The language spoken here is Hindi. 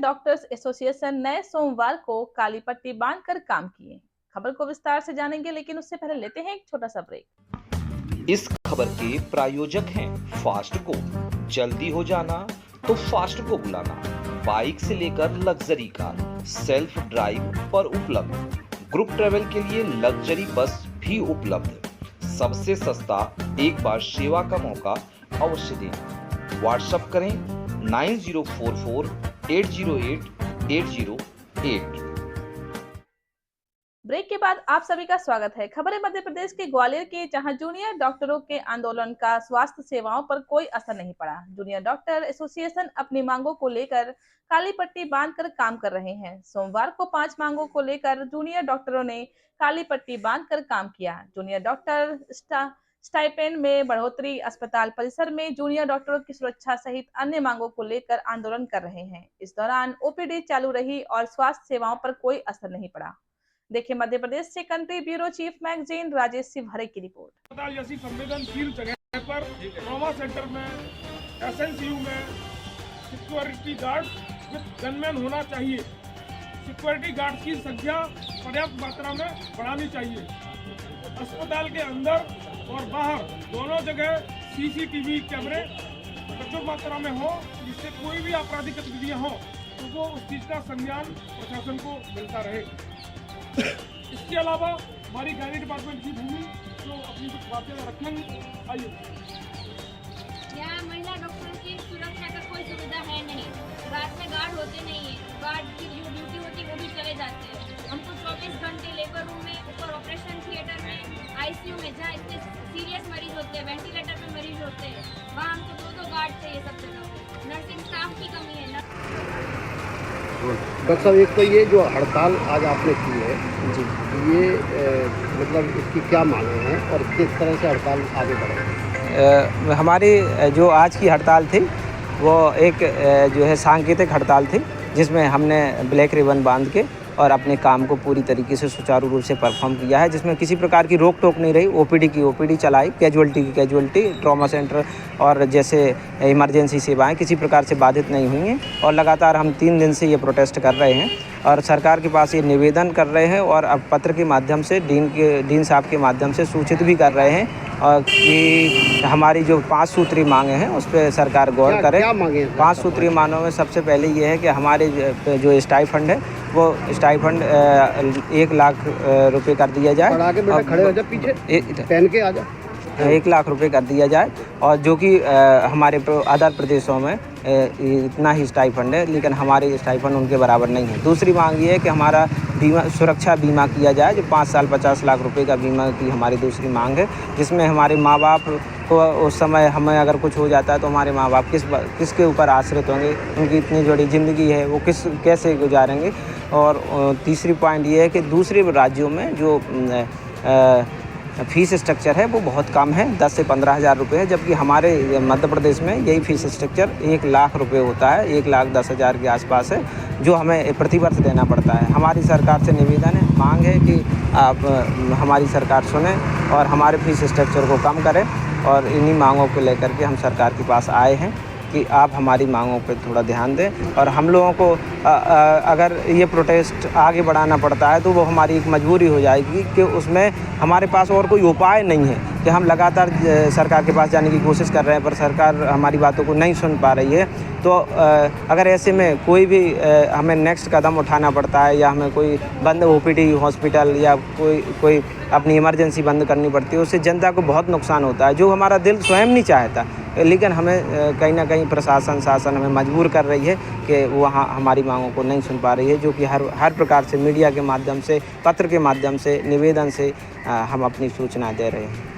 डॉक्टर्स एसोसिएशन ने सोमवार को काली पट्टी बांधकर काम किए। खबर को विस्तार से जानेंगे, लेकिन उससे पहले लेते हैं एक छोटा सा ब्रेक। इस खबर के प्रायोजक हैं फास्टको। जल्दी हो जाना तो फास्टको बुलाना। बाइक से लेकर लग्जरी कार, सेल्फ ड्राइव पर उपलब्ध। ग्रुप ट्रेवल के लिए लग्जरी बस भी उपलब्ध। सबसे सस्ता एक बार सेवा का मौका अवश्य दें। व्हाट्सएप करें 9044-808-808। ब्रेक के बाद आप सभी का स्वागत है। खबर है मध्य प्रदेश के ग्वालियर के, जहां जूनियर डॉक्टरों के आंदोलन का स्वास्थ्य सेवाओं पर कोई असर नहीं पड़ा। जूनियर डॉक्टर एसोसिएशन अपनी मांगों को लेकर काली पट्टी बांधकर काम कर रहे हैं। सोमवार को 5 मांगों को लेकर जूनियर डॉक्टरों ने काली पट्टी बांधकर काम किया। जूनियर डॉक्टर स्टाइपेंड में बढ़ोतरी, अस्पताल परिसर में जूनियर डॉक्टरों की सुरक्षा सहित अन्य मांगों को लेकर आंदोलन कर रहे हैं। इस दौरान ओपीडी चालू रही और स्वास्थ्य सेवाओं पर कोई असर नहीं पड़ा। देखिए मध्य प्रदेश से country bureau chief magazine Rajesh Sivhare की रिपोर्ट। अस्पताल जैसी संवेदनशील जगह पर ट्रॉमा सेंटर में, एसएनसीयू में सिक्योरिटी गार्ड विद गनमैन होना चाहिए। सिक्योरिटी गार्ड की संख्या पर्याप्त मात्रा में बढ़ानी चाहिए। अस्पताल के अंदर और बाहर दोनों जगह सीसीटीवी कैमरे प्रचुर मात्रा में हो, जिससे कोई भी आपराधिक गतिविधियां हो तो वो उस चीज का संज्ञान प्रशासन को मिलता रहे। इसके अलावा हमारी गायनी डिपार्टमेंट की भूमि जो अपनी कुछ बातें रखेंगे। आइए। यहाँ महिला डॉक्टरों की सुरक्षा का कोई सुविधा है नहीं। रात में गार्ड होते नहीं है। गार्ड की जो ड्यूटी होती है वो भी चले जाते हैं। हमको 24 घंटे लेबर रूम में, ऊपर ऑपरेशन थिएटर में, आईसीयू में जहाँ इतने सीरियस मरीज होते हैं, वेंटिलेटर में मरीज होते हैं, वहाँ हमको 2 गार्ड चाहिए सब जगह। नर्सिंग स्टाफ की कमी है। डॉक्टर साहब, एक तो ये जो हड़ताल आज आपने की है जी, ये मतलब इसकी क्या मांगे हैं और किस तरह से हड़ताल आगे बढ़ेगी? हमारी जो आज की हड़ताल थी वो एक जो है सांकेतिक हड़ताल थी, जिसमें हमने ब्लैक रिबन बांध के और अपने काम को पूरी तरीके से सुचारू रूप से परफॉर्म किया है, जिसमें किसी प्रकार की रोक टोक नहीं रही। ओपीडी की ओपीडी चलाई, कैजुअल्टी की कैजुअल्टी, ट्रॉमा सेंटर और जैसे इमरजेंसी सेवाएं किसी प्रकार से बाधित नहीं हुई हैं। और लगातार हम 3 दिन से ये प्रोटेस्ट कर रहे हैं और सरकार के पास ये निवेदन कर रहे हैं और अब पत्र के माध्यम से डीन साहब के माध्यम से सूचित भी कर रहे हैं कि हमारी जो 5 सूत्री मांगे हैं उस पर सरकार गौर करे। 5 सूत्री मांगों में सबसे पहले ये है कि हमारे जो स्टाइफंड है वो स्टाइफंड 1 लाख रुपए कर दिया जाए। खड़े हो जा, पीछे पहन के आ जा। 1 लाख रुपए कर दिया जाए, और जो कि हमारे अदर प्रदेशों में इतना ही स्टाइफंड है, लेकिन हमारे स्टाइफंड उनके बराबर नहीं है। दूसरी मांग ये है कि हमारा बीमा, सुरक्षा बीमा किया जाए, जो 5 साल 50 लाख रुपए का बीमा की हमारी दूसरी मांग है, जिसमें हमारे माँ बाप को उस समय हमें अगर कुछ हो जाता है तो हमारे माँ बाप किसके ऊपर आश्रित होंगे, उनकी इतनी बड़ी ज़िंदगी है वो कैसे गुजारेंगे। और तीसरी पॉइंट ये है कि दूसरे राज्यों में जो फीस स्ट्रक्चर है वो बहुत कम है, 10 से 15 हज़ार रुपये है, जबकि हमारे मध्य प्रदेश में यही फीस स्ट्रक्चर 1 लाख रुपये होता है, 1,10,000 के आसपास है, जो हमें प्रतिवर्ष देना पड़ता है। हमारी सरकार से निवेदन है, मांग है कि आप हमारी सरकार सुने और हमारे फीस स्ट्रक्चर को कम करें। और इन्हीं मांगों को लेकर के हम सरकार के पास आए हैं कि आप हमारी मांगों पर थोड़ा ध्यान दें। और हम लोगों को अगर ये प्रोटेस्ट आगे बढ़ाना पड़ता है तो वो हमारी एक मजबूरी हो जाएगी कि उसमें हमारे पास और कोई उपाय नहीं है कि हम लगातार सरकार के पास जाने की कोशिश कर रहे हैं, पर सरकार हमारी बातों को नहीं सुन पा रही है। तो अगर ऐसे में कोई भी हमें नेक्स्ट कदम उठाना पड़ता है, या हमें कोई बंद ओपीडी हॉस्पिटल या कोई अपनी इमरजेंसी बंद करनी पड़ती है, उससे जनता को बहुत नुकसान होता है, जो हमारा दिल स्वयं नहीं चाहता। लेकिन हमें कहीं ना कहीं शासन हमें मजबूर कर रही है कि वहाँ हमारी मांगों को नहीं सुन पा रही है, जो कि हर प्रकार से मीडिया के माध्यम से, पत्र के माध्यम से, निवेदन से हम अपनी सूचना दे रहे हैं।